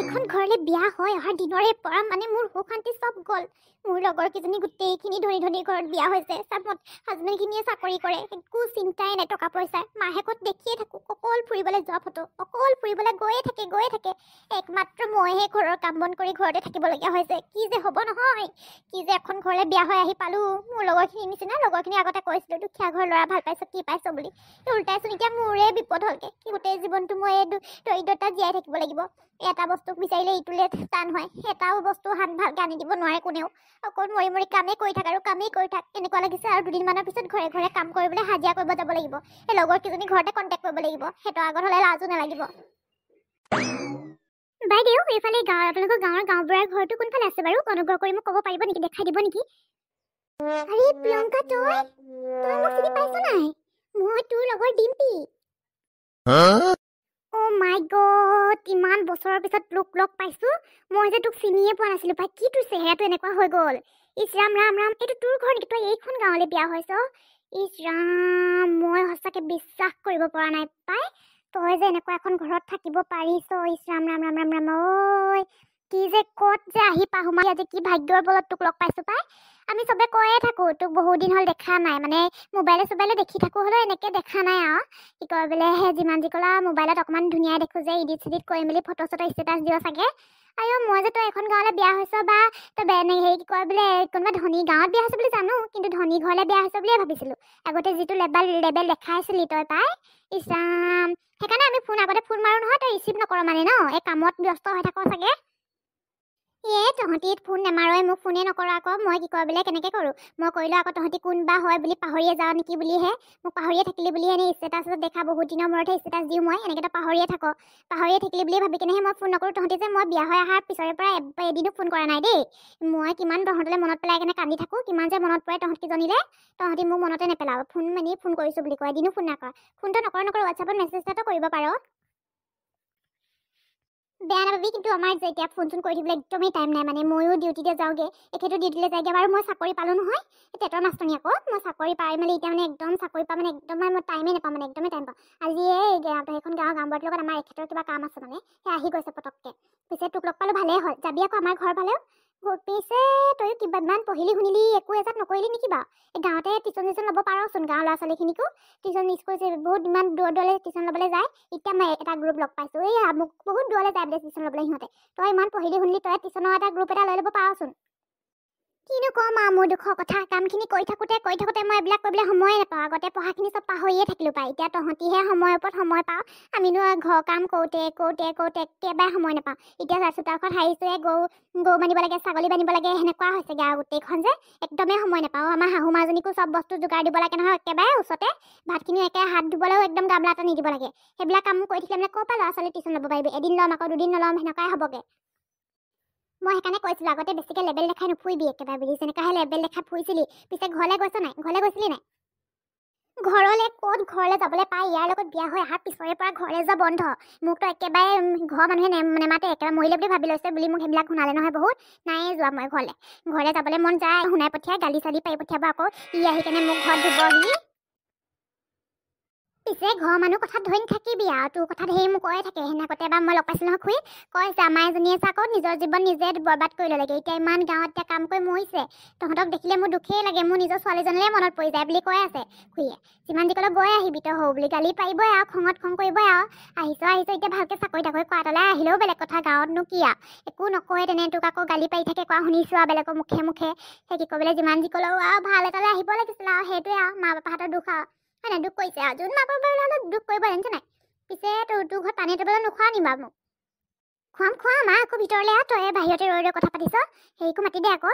এইখন ঘৰলে বিয়া হয় অহাৰ দিনৰে পৰা মানে মোৰ সুখ শান্তি চব গ'ল। মোৰ লগৰ কেইজনী গোটেইখিনি ধনী ধনী ঘৰত বিয়া হৈছে। চাবত হাজবেণ্ডখিনিয়ে চাকৰি কৰে, একো চিন্তাই নাই টকা পইচাৰ। মাহেকত দেখিয়ে থাকোঁ অকল ফুৰিবলৈ যোৱা ফটো, অকল ফুৰিবলৈ গৈয়ে থাকে। একমাত্ৰ মইহে ঘৰৰ কাম বন কৰি ঘৰতে থাকিবলগীয়া হৈছে। কি যে হ'ব নহয়, কি যে এখন ঘৰলৈ বিয়া হৈ আহি পালোঁ। মোৰ লগৰখিনিৰ নিচিনা লগৰখিনি আগতে কৈছিলোঁ দুখীয়া ঘৰৰ ল'ৰা ভাল পাইছ কি পাইছ বুলি। উল্টাইচোন এতিয়া মোৰে বিপদ হ'লগে। গোটেই জীৱনটো মই এই দৰিদ্ৰতাত জীয়াই থাকিব লাগিব। এটা বস্তুক বিচাৰিলে ইটোলে টান হয়, এটাও বস্তু হাত ভালকৈ আনি দিব নোৱাৰে কোনেও। অকল মৰি মৰি কামেই কৰি থাক আৰু কামেই কৰি থাক। এনেকুৱা লাগিছে আৰু দুদিনমানৰ পিছত ঘৰে ঘৰে কাম কৰিবলৈ হাজিৰা কৰিব যাব লাগিব। এই লগৰকেইজনী ঘৰতে কণ্টেক্ট কৰিব লাগিব। সেইটো আগত হ'লে লাজো নালাগিব। বাইদেউ এইফালে আপোনালোকৰ গাঁওবুঢ়াৰ ঘৰটো কোনফালে আছে বাৰু? অনুগ্ৰহ কৰি মোক ক'ব পাৰিব নেকি, দেখাই দিব নেকি? আৰে প্ৰিয়ংকা, তই মোক চিনি পাইছ নাই? মই তোৰ লগৰ ডিম্পি। অ' মাই গড, ইমান বছৰৰ পিছত তোক লগ পাইছোঁ। মই যে তোক চিনিয়ে পোৱা নাছিলোঁ পাই। কি তোৰ চেহেৰাটো এনেকুৱা হৈ গ'ল? ইছ ৰাম ৰাম ৰাম, এইটো তোৰ ঘৰ নেকি? তই এইখন গাঁৱলৈ বিয়া হৈছ? ইছ ৰাম, মই সঁচাকৈ বিশ্বাস কৰিব পৰা নাই পাই। তই যে এনেকুৱা এখন ঘৰত থাকিব পাৰিছ। ইছ ৰাম ৰাম ৰাম ৰাম ৰাম, ঐ কি যে ক'ত যে আহি পাহোঁ মই আজি। কি ভাগ্যৰ বলত তোক লগ পাইছোঁ পাই। আমি চবে কৈয়ে থাকোঁ তোক বহুত দিন হ'ল দেখা নাই, মানে মোবাইলে দেখি থাকোঁ, হ'লেও এনেকৈ দেখা নাই আৰু। কি কয় বোলে যিমান যি ক'লা মোবাইলত অকণমান ধুনীয়াই দেখোঁ যে, ইডিট চিডিট কৰি মেলি ফটো চটো ষ্টেটাছ দিয় চাগে। আৰু মই যে তই এখন গাঁৱলৈ বিয়া হৈছ বা তই হেৰি কি কয় বোলে কোনোবা ধনী গাঁৱত বিয়া হৈছে বুলি জানো, কিন্তু ধনী ঘৰলৈ বিয়া হৈছে বুলিয়ে ভাবিছিলোঁ। আগতে যিটো লেবেল দেখাইছিলি তই পাই। ইছ ৰাম, সেইকাৰণে আমি আগতে ফোন মাৰোঁ নহয়, তই ৰিচিভ নকৰ মানে ন? এই কামত ব্যস্ত হৈ থাক চাগে। তহঁতি ফোন নেমাৰই, মোক ফোনে নকৰ আকৌ। মই কি কয় বোলে কেনেকৈ কৰোঁ? মই কৰিলোঁ আকৌ তহঁতি কোনবা হয় বুলি পাহৰিয়ে যাওঁ নেকি বুলিহে। মোক পাহৰিয়ে থাকিলি বুলি এনেই ষ্টেটাছত দেখা বহুত দিনৰ মূৰতহে ষ্টেটাছ দিওঁ মই। এনেকৈ তই পাহৰিয়ে থাকিলি বুলি ভাবি কিনেহে মই ফোন নকৰোঁ। তহঁতি যে মই বিয়া হৈ অহাৰ পিছৰে পৰা এদিনো ফোন কৰা নাই দেই। মই কিমান তহঁতলৈ মনত পেলাই কেনে কান্দি থাকোঁ, কিমান যে মনত পৰে তহঁতকেইজনীলে। তহঁতি মোক মনতে নেপেলাও। ফোন কৰিছোঁ বুলি কয়, এদিনো ফোন নকৰ। ফোনটো নকৰ হোৱাটছআপত মেছেজ এটাতো কৰিব পাৰ। বেয়া নাপাবি, কিন্তু আমাৰ যে এতিয়া ফোন কৰি থাকিবলৈ একদমেই টাইম নাই। মানে ময়ো ডিউটিতে যাওঁগৈ, এখেতো ডিউটিলৈ যায়গৈ। বাৰু মই চাকৰি পালোঁ নহয়, টেটৰ মাষ্টৰনী আকৌ। মই চাকৰি পাই মেলি এতিয়া মানে একদম চাকৰি পা মানে একদম মই টাইমেই নাপাওঁ, মানে একদমেই টাইম পাওঁ। আজি সেইখন গাঁওবুঢ়াৰ লগত আমাৰ এখেতৰ কিবা কাম আছে, মানে সেই আহি গৈছে পটককৈ। পিছে তোক লগ পালোঁ, ভালেই হ'ল। যাবি আকৌ আমাৰ ঘৰ ফালেও। পিছে তয়ো কিমান পঢ়িলি শুনিলি, একো এজাত নকৰিলি নেকি বাৰু? এই গাঁৱতে টিউশ্যন ল'ব পাৰচোন, গাঁৱৰ ল'ৰা ছোৱালীখিনিকো টিউশ্যন মিছ কৰিছে। বহুত ইমান দূৰলৈ টিউশ্যন ল'বলৈ যায়। এতিয়া মই এটা গ্ৰুপ লগ পাইছোঁ, এই মোক বহুত দূৰলৈ যায় বোলে টিউশ্যন ল'বলৈ সিহঁতে। তই ইমান পঢ়িলি শুনিলি, তই টিউশ্যনৰ এটা গ্ৰুপ এটা লৈ ল'ব পাৰচোন। কিনো ক'ম আৰু মোৰ দুখৰ কথা, কামখিনি কৰি থাকোঁতে মই এইবিলাক কৰিবলৈ সময়ে নাপাওঁ। আগতে পঢ়াখিনি চব পাহৰিয়ে থাকিলোঁ পাই। এতিয়া তহঁতিহে সময়ৰ ওপৰত সময় পাওঁ, আমিনো ঘৰ কাম কৰোঁতে একেবাৰে সময় নাপাওঁ। এতিয়া চোতালখন সাৰিছোঁহে, গৰু বান্ধিব লাগে, ছাগলী বান্ধিব লাগে, সেনেকুৱা হৈছেগৈ আৰু গোটেইখন যে একদমেই সময় নাপাওঁ। আমাৰ শাহু মাজনীকো চব বস্তু যোগাৰ দিব লাগে নহয়, একেবাৰে ওচৰতে। ভাতখিনি হাত ধুবলৈও একদম গামলা এটা নিদিব লাগে। সেইবিলাক কাম কৰি থাকিলে মানে ক'ৰ পৰা ল'ৰা ছোৱালী টিউশ্যন ল'ব পাৰিবি? এদিন ল'ম আকৌ দুদিন নল'ম, সেনেকুৱাই হ'বগৈ। মই সেইকাৰণে কৈছিলোঁ আগতে বেছিকৈ লেবেল দেখাই নুফুৰিবি একেবাৰে বুলি। যেনেকুৱাহে লেবেল দেখাই ফুৰিছিলি। পিছে ঘৰলৈ গৈছিলি নাই? ঘৰলৈ যাবলৈ পাই, ইয়াৰ লগত বিয়া হৈ অহাৰ পিছৰে পৰা ঘৰলৈ যোৱা বন্ধ। মোকতো একেবাৰে ঘৰৰ মানুহে নেমাতে, একেবাৰে মৰিলে বুলি ভাবি লৈছে বুলি মোক সেইবিলাক শুনালে নহয় বহুত। নায়ে যোৱা মই ঘৰলৈ যাবলৈ মন যায়, শুনাই পঠিয়াই গালি চালি পাৰি পঠিয়াব আকৌ। আহি কেনে মোক ঘৰত ধুবহি। পিছে ঘৰৰ মানুহ কথাত ধৰি নাথাকিবি আৰু, তোৰ কথাত ধেৰ মোক কৈয়ে থাকে। সেনেকতে এবাৰ মই লগ পাইছিলোঁ নহয় খুৰী, কৈছে আমাৰ এজনীয়ে আকৌ নিজৰ জীৱন নিজে বৰবাদ কৰি ল'লেগৈ। এতিয়া ইমান গাঁৱত এতিয়া কাম কৰি মৰিছে। তহঁতক দেখিলে মোৰ দুখেই লাগে, মোৰ নিজৰ ছোৱালীজনীলৈ মনত পৰি যায় বুলি কৈ আছে খুৰীয়ে। যিমান যি ক'লেও গৈ আহিবি তই হওঁ বুলি, গালি পাৰিবই আৰু, খং কৰিবই আৰু। আহিছ এতিয়া ভালকৈ চাকৰি তাকৰি কৰা তলৈ আহিলেও বেলেগ কথা, গাঁৱতনো কি আৰু একো নকয় তেনে। তোক আকৌ গালি পাৰি থাকে কোৱা শুনিছোঁ আৰু বেলেগৰ মুখে। সেই কি ক'বলৈ যিমান যি ক'লেও আৰু ভাল এটালৈ আহিব লাগিছিল আৰু, সেইটোৱে আৰু মা বাপাহঁতৰ দুখ আৰু। হয় নাই? দুখ কৰিছে আৰু, যোন মা বাপালৈ দুখ কৰিব জানিছে নাই? পিছে তোৰ ঘৰত পানী টেবুলত নোখোৱা নি বাৰু মোক? খুৱাম আকৌ ভিতৰলৈ আৰু, তই বাহিৰতে ৰৈ কথা পাতিছ। হেৰিকো মাতি দে আকৌ,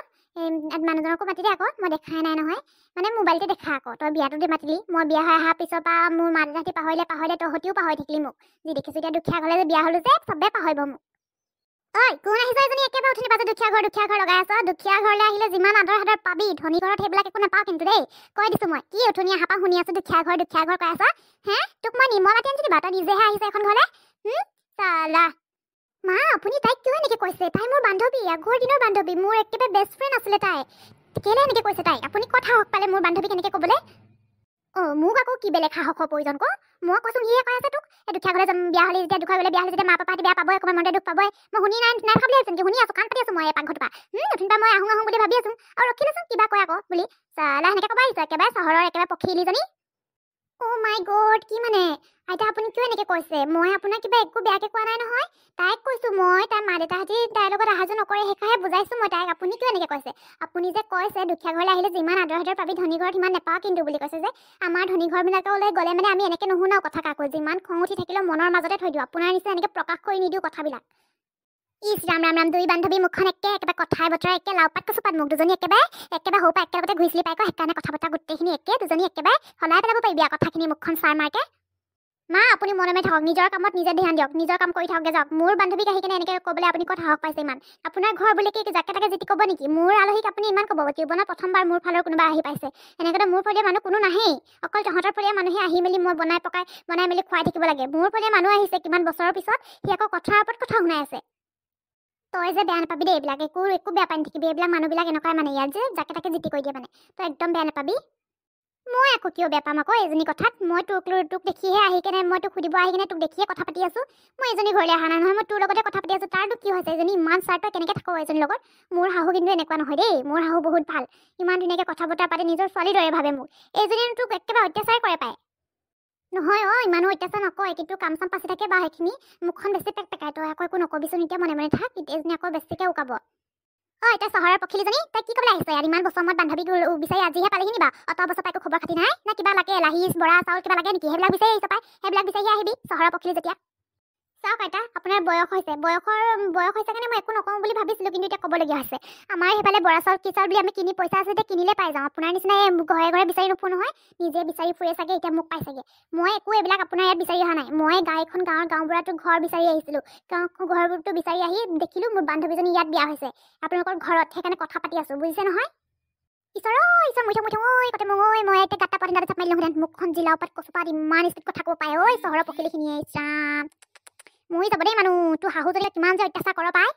মানুহজনকো মাতি দে আকৌ। মই দেখাই নাই নহয়, মানে মোবাইলতে দেখা আকৌ। তই বিয়াটো দি মাতিলি, মই বিয়া হৈ অহাৰ পিছৰ পৰা মোৰ মা দেউতাহঁতি পাহৰিলে, তহঁতিও পাহৰি থাকিলি মোক। যি দেখিছোঁ এতিয়া দুখীয়া ঘৰলৈ যে বিয়া হ'লো যে চবেই পাহৰিব মোক। ঐ কোন আহিছ এজনী? একেবাৰে উঠি নিবা যে দুখীয়া ঘৰ লগাই আছ। দুখীয়া ঘৰলৈ আহিলে যিমান আদৰ সাদৰ পাবি, ধনী ঘৰত সেইবিলাক একো নাপাওঁ কিন্তু দেই, কৈ দিছোঁ মই। কি উঠনি আহা পৰা শুনি আছোঁ দুখীয়া ঘৰ কৈ আছ। তোক মই নিমখ মাতি আনিছোঁ বা তই নিজেহে আহিছ এখন ঘৰলৈ। চালা মা, আপুনি তাইক কিয় এনেকৈ কৈছে? তাই মোৰ বান্ধৱী, আগৰ দিনৰ বান্ধৱী, মোৰ একেবাৰে বেষ্ট ফ্ৰেণ্ড আছিলে তাই। কেলৈ এনেকৈ কৈছে তাই? আপুনি কথা হওক পালে মোৰ বান্ধৱী কেনেকৈ ক'বলৈ? মোক আকৌ কি বেলেগ সাহসৰ প্ৰয়োজন ক মই কৈছোঁ সিয়ে কৈ আছে তোক এই দুখীয়া ঘৰলৈ বিয়া হ'লে যেতিয়া দুখীয়া ঘৰলৈ বিয়া হ'লে যেতিয়া মা পাপাহঁতে বেয়া পাবই অকণমান মনতে দুখ পাবই মই শুনি নাই ভাবি আছোঁ নেকি শুনি আছোঁ কাণ পাতি আছোঁ মই পাকঘৰটোৰ পৰা নতুনবা মই আহোঁ বুলি ভাবি আছোঁ আৰু ৰখি লৈছোঁ কিবা কয় আকৌ বুলি চালা সেনেকৈ ক'ব আহিছোঁ একেবাৰে চহৰৰ একেবাৰে পক্ষীলিজনী মাই গড কি মানে আইতা আপুনি কিয় এনেকৈ কৈছে মই আপোনাৰ কিবা একো বেয়াকৈ কোৱা নাই নহয় তাইক কৈছোঁ মই তাইৰ মা দেউতাহঁতি তাইৰ লগত অহা যোৱা নকৰে সেইকাৰণে বুজাইছোঁ মই তাইক আপুনি কিয় এনেকৈ কৈছে আপুনি যে কৈছে দুখীয়া ঘৰলৈ আহিলে যিমান আদৰ সাদৰ পাবি ধনী ঘৰত সিমান নেপাওঁ কিন্তু বুলি কৈছে যে আমাৰ ধনী ঘৰবিলাকলৈ গ'লে মানে আমি এনেকৈ নুশুনাও কথা কাকো যিমান খং উঠি থাকিলেও মনৰ মাজতে থৈ দিওঁ আপোনাৰ নিচিনা এনেকৈ প্ৰকাশ কৰি নিদিওঁ কথাবিলাক ইছ ৰাম ৰাম ৰাম দুই বান্ধৱী মুখখন একেবাৰে কথাই বতৰা একে লাওপাত কচুপাত মোক দুজনী একেবাৰে সৰু পৰা একেলগতে ঘূৰিছিলি পাই সেইকাৰণে কথা বতৰা গোটেইখিনি একে দুজনী একেবাৰে সলাই পেলাব পাৰিবি আৰু কথাখিনি মুখখন চাৰ মাৰকে মা আপুনি মনে থাকক নিজৰ কামত নিজে ধ্যান দিয়ক নিজৰ কাম কৰি থাকগে যাওক মোৰ বান্ধৱীক আহি কিনে এনেকৈ ক'বলৈ আপুনি ক'ত সাহস পাইছে ইমান আপোনাৰ ঘৰ বুলি কি জাকে তাকে জিতি ক'ব নেকি মোৰ আলহীক আপুনি ইমান ক'ব জীৱনত প্ৰথমবাৰ মোৰ ফালৰ কোনোবা আহি পাইছে এনেকৈ মোৰ ফলীয়া মানুহ কোনো নাহেই অকল তহঁতৰ ফলীয়া মানুহে আহি মেলি মই বনাই মেলি খুৱাই থাকিব লাগে মোৰ ফলীয়া মানুহ আহিছে কিমান বছৰৰ পিছত সি আকৌ কথাৰ ওপৰত কথা শুনাই আছে তই যে বেয়া নাপাবি দেই এইবিলাক একো বেয়া পাই নাথাকিবি এইবিলাক মানুহবিলাক এনেকুৱাই মানে ইয়াত যে জাকে তাকে জিতি কৰি দিয়ে মানে তই একদম বেয়া নাপাবি মই আকৌ কিয় বেয়া পাম আকৌ এজনী কথাত মই তোক দেখিহে আহি কেনে মই তোক সুধিব আহি কেনে তোক দেখিয়ে কথা পাতি আছোঁ মই এজনী ঘৰলৈ অহা নাই নহয় মই তোৰ লগতে কথা পাতি আছোঁ তাৰতো কি হৈছে এজনী ইমান ছাৰ তই কেনেকৈ থাকোঁ এজনীৰ লগত মোৰ শাহু কিন্তু এনেকুৱা নহয় দেই মোৰ শাহু বহুত ভাল ইমান ধুনীয়াকৈ কথা বতৰা পাতি নিজৰ ছোৱালীৰ দৰে ভাবে মোক এইজনী তোক একেবাৰে অত্যাচাৰ কৰে পায় নহয় ইমানো অত্যাচাৰ নকয় কিন্তু কাম চাম পাচি থাকে বা সেইখিনি মুখখন বেছি পেকপেকাই তই আকৌ একো নকবিচোন এতিয়া মনে থাক এজনী আকৌ বেছিকৈ উকাব এতিয়া চহৰৰ পক্ষীলিজনী তই কি ক'বলৈ আহিছ ইয়াত ইমান বছৰ মূৰত বান্ধৱী বিচাৰি আজিহে পালিহি নিবা অত বছৰ তাইকো খবৰ খাতি নাই না কিবা লাগে লাহিচ বৰা চাউল কিবা লাগে নেকি সেইবিলাক বিচাৰি আহিছ পাই সেইবিলাক বিচাৰি আহিবি চহৰৰ পক্ষীলি যেতিয়া চাওক আইতা আপোনাৰ বয়স হৈছে কাৰণে মই একো নকওঁ বুলি ভাবিছিলোঁ কিন্তু এতিয়া ক'বলগীয়া হৈছে আমাৰ সেইফালে বৰা চাউল কি চাউল বুলি আমি কিনি পইচা আছে এতিয়া কিনিলে পাই যাওঁ আপোনাৰ নিচিনাই ঘৰে ঘৰে বিচাৰি নুফুৰো নহয় নিজে বিচাৰি ফুৰে চাগে এতিয়া মোক পাইছেগৈ মই একো এইবিলাক আপোনাৰ ইয়াত বিচাৰি অহা নাই মই গাঁৱৰ গাঁওবুঢ়াটো ঘৰ বিচাৰি আহিছিলোঁ ঘৰটো বিচাৰি আহি দেখিলোঁ মোৰ বান্ধৱীজনী ইয়াত বিয়া হৈছে আপোনালোকৰ ঘৰত সেইকাৰণে কথা পাতি আছোঁ বুজিছে নহয় ঈশ্বৰ মই এতিয়া গাটা পাতি চাপ মাৰিলোহেঁতেন মুখখন জিলাও পাত কচুপাত ইমান স্পীড কথা ক'ব পায় চহৰৰ পক্ষীলিখিনিয়ে ইছৰাম মই যাব দেই মানুহ তোৰ শাহু যদি কিমান যে অত্যাচাৰ কৰ পায়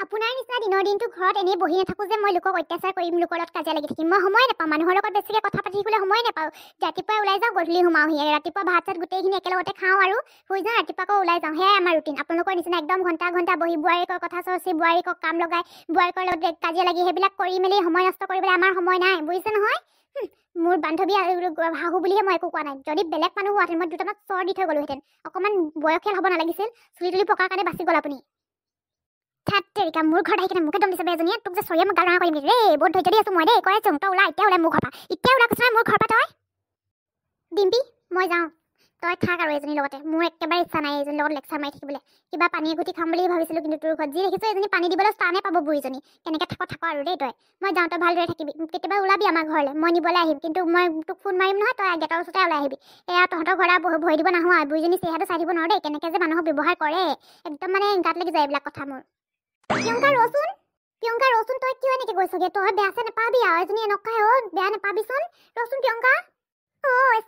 আপোনাৰ নিচিনা দিনৰ দিনটো ঘৰত এনেই বহি নাথাকোঁ যে মই লোকক অত্যাচাৰ কৰিম লোকৰ লগত কাজিয়া লাগি থাকিম মই সময় নাপাওঁ মানুহৰ লগত বেছিকৈ কথা পাতি থাকিবলৈ সময় নাপাওঁ ৰাতিপুৱাই ওলাই যাওঁ গধূলি সোমাওঁহি ৰাতিপুৱা ভাত চাত গোটেইখিনি একেলগতে খাওঁ আৰু শুই যাওঁ ৰাতিপুৱা আকৌ ওলাই যাওঁ সেয়াই আমাৰ ৰুটিন আপোনালোকৰ নিচিনা একদম ঘণ্টা বহি বোৱাৰীকৰ কথা চচি বোৱাৰীকক কাম লগাই বোৱাৰীকৰ লগত কাজিয়া লাগি সেইবিলাক কৰি মেলি সময় নষ্ট কৰিবলৈ আমাৰ সময় নাই বুজিছে নহয় মোৰ বান্ধৱী শাহু বুলিহে মই একো কোৱা নাই যদি বেলেগ মানুহ হোৱাহেঁতেন মই দুটামান চৰ দি থৈ গ'লোহেঁতেন অকণমান বয়সীয়াল হ'ব নালাগিছিল চুলি তুলি পকাৰ কাৰণে বাচি গ'ল আপুনি তেৰিকা মোৰ ঘৰত আহি কিনে মোকে দম দিছে এজনীয়ে তোক যে চৰিয়ে মই গাল কৰিম ৰে বহুত ধৈৰ্য দি আছোঁ মই দেই কৈ আছোঁ তই ওলাই এতিয়া ওলাই মোৰ ঘৰ পৰা এতিয়া ওলাই কৈছে মোৰ ঘৰ পৰা তই ডিম্পি মই যাওঁ তই থাক আৰু এজনীৰ লগতে মোৰ একেবাৰে ইচ্ছা নাই এজনীৰ লগত লেকচাৰ মাৰি থাকিবলৈ কিবা পানী এগুটি খাম বুলি ভাবিছিলোঁ কিন্তু তোৰ ঘৰত যি দেখিছোঁ এজনী পানী দিবলৈ স্থানে পাব বুঢ়ীজনী কেনেকৈ থাক আৰু দেই তই মই যাওঁ তই ভালদৰে থাকিবি কেতিয়াবা ওলাবি আমাৰ ঘৰলৈ মই নিবলৈ আহিম কিন্তু মই তোক ফোন মাৰিম নহয় তই গেটৰ ওচৰতে ওলাই আহিবি এয়া তহঁতৰ ঘৰত ভৰি দিব নাহোঁ আৰু বুঢ়ীজনী চেহেৰাটো চাই দিব নোৱাৰো দেই কেনেকৈ যে মানুহক ব্যৱহাৰ কৰে একদম মানে গাত লাগি যায় এইবিলাক কথা মোৰ প্ৰিয়ংকা ৰচোন তই কিয় এনেকৈ গৈছগৈ তই বেয়া চেয়া নাপাবি আৰু এজনী এনেকুৱাই বেয়া নাপাবিচোন ৰচোন প্ৰিয়ংকা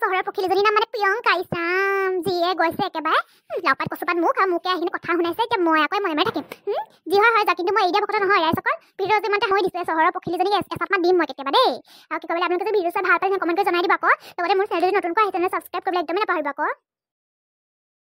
চহৰৰ পক্ষীলিজনীৰ নাম মানে প্ৰিয়ংকা ইছাম যিয়ে গৈছে একেবাৰে লাওপাত কচুপাত মোকে আহিনে কথা শুনাইছে এতিয়া মই আকৌ মনে থাকিম যি হয় যা কিন্তু মই এই দিয়া কথা নহয় ৰাইজসকল ভিডিঅ' যিমানটা হৈ দিছে চহৰৰ পক্ষীলিজনীক এচাপমান দিম মই কেতিয়াবা দেই আৰু কি ক'বলৈ আপোনালোকে যদি ভিডিঅ' চাই ভাল পাইছে কমেণ্ট কৰি জনাই দিব আকৌ লগতে মোৰ চেনেল যদি নতুনকৈ আহিছে ছাবস্ক্ৰাইব কৰিবলৈ একদমেই নাপাহৰিব আকৌ